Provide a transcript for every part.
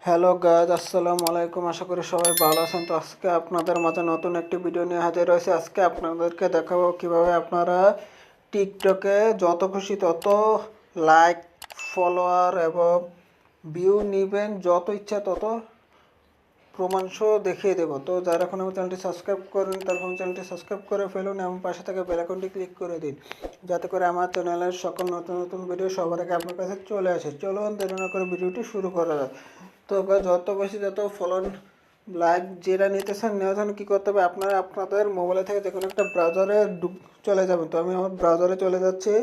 Hello guys, আসসালামু আলাইকুম। আশা করি সবাই ভালো আছেন। তো আজকে আপনাদের মাঝে নতুন একটি ভিডিও নিয়ে হাজির হয়েছে। আজকে আপনাদেরকে দেখাবো কিভাবে আপনারা টিকটকে যত খুশি তত লাইক, ফলোয়ার এবং ভিউ নেবেন, যত ইচ্ছা তত প্রমাণ সহ দেখিয়ে দেবো। তো যারা এখন আমার চ্যানেলটি সাবস্ক্রাইব করেন তারা আমার চ্যানেলটি সাবস্ক্রাইব করে ফেলুন এবং পাশে থেকে বেল আইকনটি ক্লিক করে দিন, যাতে করে আমার চ্যানেলের সকল নতুন নতুন ভিডিও সবার আগে আপনার কাছে চলে আসে। চলুন দেরি না করে ভিডিওটি শুরু করা যাক। তো যত বেশি যত ফলোন লাইক যেটা নিতেছেন নেওয়ার জন্য কী করতে হবে, আপনারা আপনাদের মোবাইলে থেকে যে কোনো একটা ব্রাউজারে চলে যাবেন। তো আমি আমার ব্রাউজারে চলে যাচ্ছি।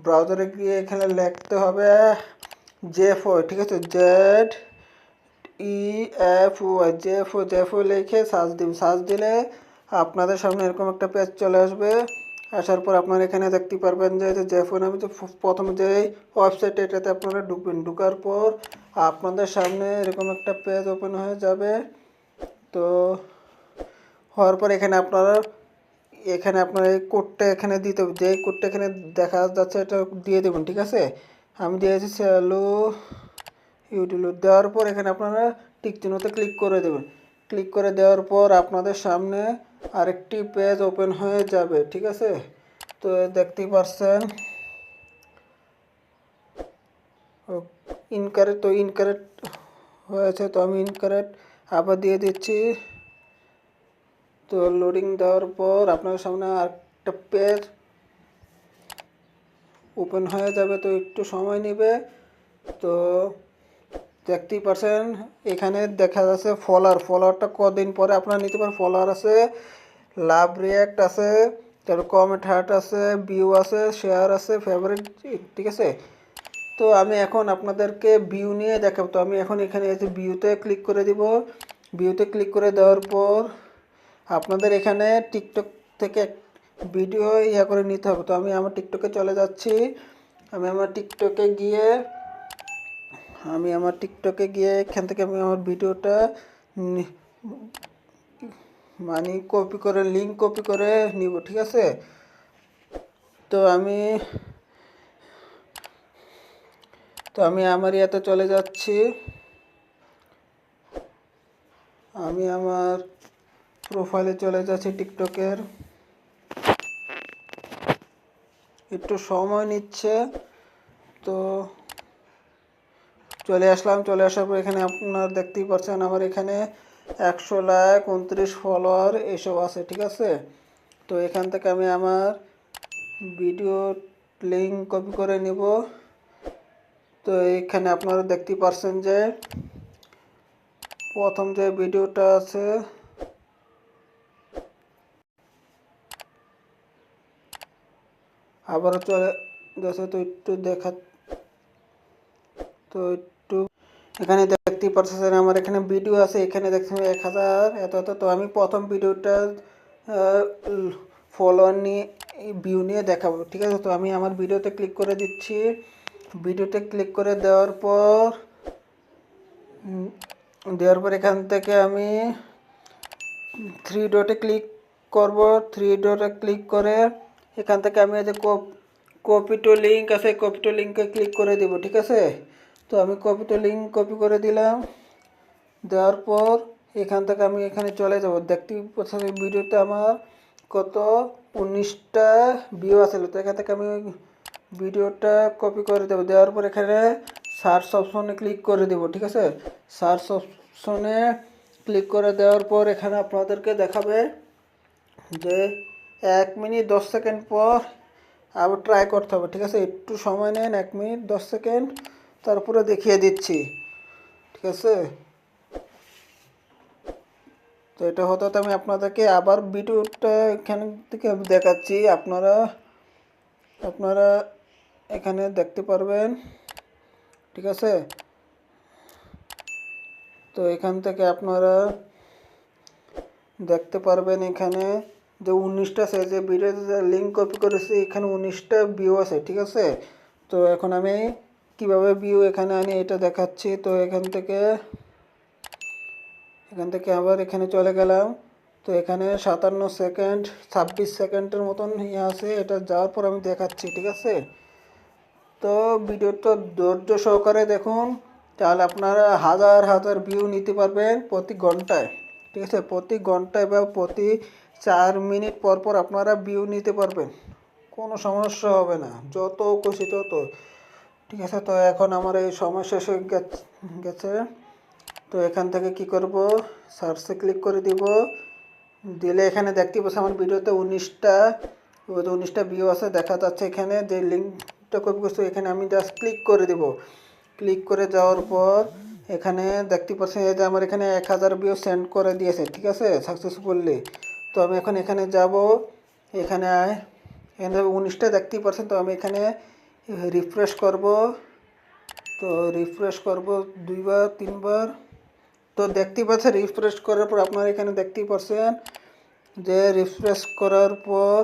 ব্রাউজারে গিয়ে এখানে লিখতে হবে জেফও, ঠিক আছে, জেফও লিখে সার্চ দিন। সার্চ দিলে আপনাদের সামনে এরকম একটা পেজ চলে আসবে। আসার পর আপনারা এখানে দেখতে পারবেন যে জেফও নামে যে প্রথমে যে ওয়েবসাইট, এটাতে আপনারা ঢুকবেন। ঢুকার পর আপনাদের সামনে এরকম একটা পেজ ওপেন হয়ে যাবে। তো হওয়ার পর এখানে আপনার এই কোডটা এখানে দিতে হবে। যে কোডটা এখানে দেখা যাচ্ছে এটা দিয়ে দেবেন, ঠিক আছে। আমি দিয়েছি স্যালো ইউটিউব। দেওয়ার পর এখানে আপনারা টিক চিহ্নতে ক্লিক করে দেবেন। ক্লিক করে দেওয়ার পর আপনাদের সামনে আরেকটি পেজ ওপেন হয়ে যাবে, ঠিক আছে। তো দেখতেই পারছেন ইনকারেক্ট হয়েছে। তো আমি ইনকারেক্ট আবার দিয়ে দিচ্ছি। তো লোডিং দেওয়ার পর আপনার সামনে আরেকটা পেজ ওপেন হয়ে যাবে। তো একটু সময় নেবে। তো দেখতেই পারছেন এখানে দেখা যাচ্ছে ফলোয়ারটা কদিন পরে আপনারা নিতে পারেন। ফলোয়ার আছে, লাভ রিয়াক্ট আছে, তারপর কমেন্ট হার্ট আছে, ভিউ আছে, শেয়ার আছে, ফেভারিট, ঠিক আছে। তো আমি এখন আপনাদেরকে ভিউ নিয়ে দেখাবো। তো আমি এখন এখানে এসে ভিউতে ক্লিক করে দিব। ভিউতে ক্লিক করে দেওয়ার পর আপনাদের এখানে টিকটক থেকে ভিডিও করে নিতে হবে। তো আমি আমার টিকটকে চলে যাচ্ছি। আমি আমার টিকটকে গিয়ে এখান থেকে আমি আমার ভিডিওটা মানে লিঙ্ক কপি করে নিব, ঠিক আছে। তো আমি আমার ইয়াতে চলে যাচ্ছি। আমি আমার প্রোফাইলে চলে যাচ্ছি টিকটকের। একটু সময় নিচ্ছে। তো চলে আসলাম। চলে আসার পর এখানে আপনার দেখতেই পাচ্ছেন আমার এখানে 100 লাইক, 29 ফলোয়ার এসব আছে, ঠিক আছে। তো এখান থেকে আমি আমার ভিডিও লিঙ্ক কপি করে নিব। তো এখানে আপনারা দেখতেই পাচ্ছেন যে প্রথম যে ভিডিওটা আছে, আবারও চলে গেছে। তো একটু এখানে দেখতেই পাচ্ছেন আমার এখানে ভিডিও আছে। এখানে দেখছেন 1000 এত। তো আমি প্রথম ভিডিওটা ফলোয়ার নিয়ে ভিউ নিয়ে দেখাবো, ঠিক আছে। তো আমি আমার ভিডিওতে ক্লিক করে দিচ্ছি। ভিডিওতে ক্লিক করে দেওয়ার পর এখান থেকে আমি থ্রি ডটে ক্লিক করব। থ্রি ডটে ক্লিক করে এখান থেকে আমি এই যে কপি টু লিঙ্ক আছে, কপি টু লিঙ্কে ক্লিক করে দিব, ঠিক আছে। তো আমি কপি টু লিঙ্ক কপি করে দিলাম। দেওয়ার পর এখান থেকে আমি এখানে চলে যাব। দেখতেই পাচ্ছেন ভিডিওতে আমার কত 19টা ভিউ আছে। তো এখান থেকে আমি ভিডিওটা কপি করে দেবো। দেওয়ার পর এখানে সার্চ অপশনে ক্লিক করে দেব, ঠিক আছে। সার্চ অপশনে ক্লিক করে দেওয়ার পর এখানে আপনাদেরকে দেখাবে যে 1 মিনিট 10 সেকেন্ড পর আবার ট্রাই করতে হবে, ঠিক আছে। একটু সময় নেন, 1 মিনিট 10 সেকেন্ড, তারপরে দেখিয়ে দিচ্ছি, ঠিক আছে। তো এটা হতে আমি আপনাদেরকে আবার ভিডিওটা এখান থেকে দেখাচ্ছি। আপনারা এখানে দেখতে পারবেন, ঠিক আছে। তো এখান থেকে আপনারা দেখতে পারবেন এখানে যে 19টা যে ভিডিওতে লিঙ্ক কপি করেছি, এখানে 19টা ভিউ আছে, ঠিক আছে। তো এখন আমি কিভাবে ভিউ এখানে আনি এটা দেখাচ্ছি। তো এখান থেকে আবার এখানে চলে গেলাম। তো এখানে 57 সেকেন্ড 26 সেকেন্ডের মতন আছে। এটা যাওয়ার পর আমি দেখাচ্ছি, ঠিক আছে। তো ভিডিওটা ধৈর্য সহকারে দেখুন। তাহলে আপনারা হাজার হাজার ভিউ নিতে পারবেন প্রতি ঘন্টায়। ঠিক আছে, প্রতি ঘন্টায় বা প্রতি 4 মিনিট পর পর আপনারা ভিউ নিতে পারবেন, কোনো সমস্যা হবে না, যত খুশি তত। ঠিক আছে, তো এখন আমার এই সময় শেষ হয়ে গেছে। তো এখান থেকে কি করব, সার্চে ক্লিক করে দিব। দিলে এখানে দেখতে পাচ্ছি আমার ভিডিওতে 19টা ভিউ আছে দেখা যাচ্ছে। এখানে যে লিঙ্কটা কপি করছি এখানে আমি জাস্ট ক্লিক করে দিব। ক্লিক করে যাওয়ার পর এখানে দেখতে পাচ্ছেন যে আমার এখানে 1000 ভিউ সেন্ড করে দিয়েছে। ঠিক আছে, সাকসেসফুলি। তো আমি এখন এখানে যাব, এখানে এখানে 19টা দেখতেই পাচ্ছেন। তো আমি এখানে রিফ্রেশ করব। তো রিফ্রেশ করব 2বার 3বার। তো দেখতেই পাচ্ছেন রিফ্রেশ করার পর আপনারা এখানে দেখতেই পাচ্ছেন যে রিফ্রেশ করার পর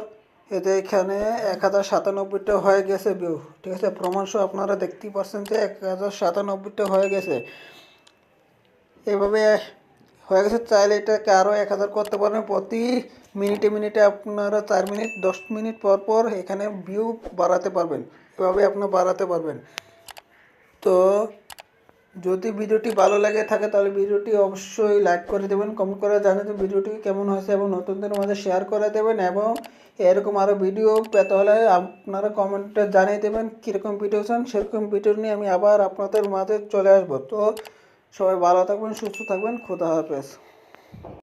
এতে এখানে 1097টা হয়ে গেছে ভিউ। ঠিক আছে, প্রমাণসহ আপনারা দেখতেই পাচ্ছেন যে 1097টা হয়ে গেছে। এভাবে হয়ে গেছে। চাইলে এটাকে আরও 1000 করতে পারবেন। প্রতি মিনিটে মিনিটে আপনারা 4 মিনিট 10 মিনিট পর পর এখানে ভিউ বাড়াতে পারবেন। এভাবে আপনারা বাড়াতে পারবেন। তো যদি ভিডিওটি ভালো লাগে থাকে তাহলে ভিডিওটি অবশ্যই লাইক করে দেবেন, কমেন্ট করে জানাবেন ভিডিওটি কেমন হয়েছে এবং নতুনদের মাঝে শেয়ার করে দেবেন। এবং এরকম আরও ভিডিও পেতে হলে আপনারা কমেন্টে জানিয়ে দেবেন কীরকম ভিডিও চান, সেরকম ভিডিও নিয়ে আমি আবার আপনাদের মাঝে চলে আসবো। তো সবাই ভালো থাকবেন, সুস্থ থাকবেন, খোদা হাফেজ।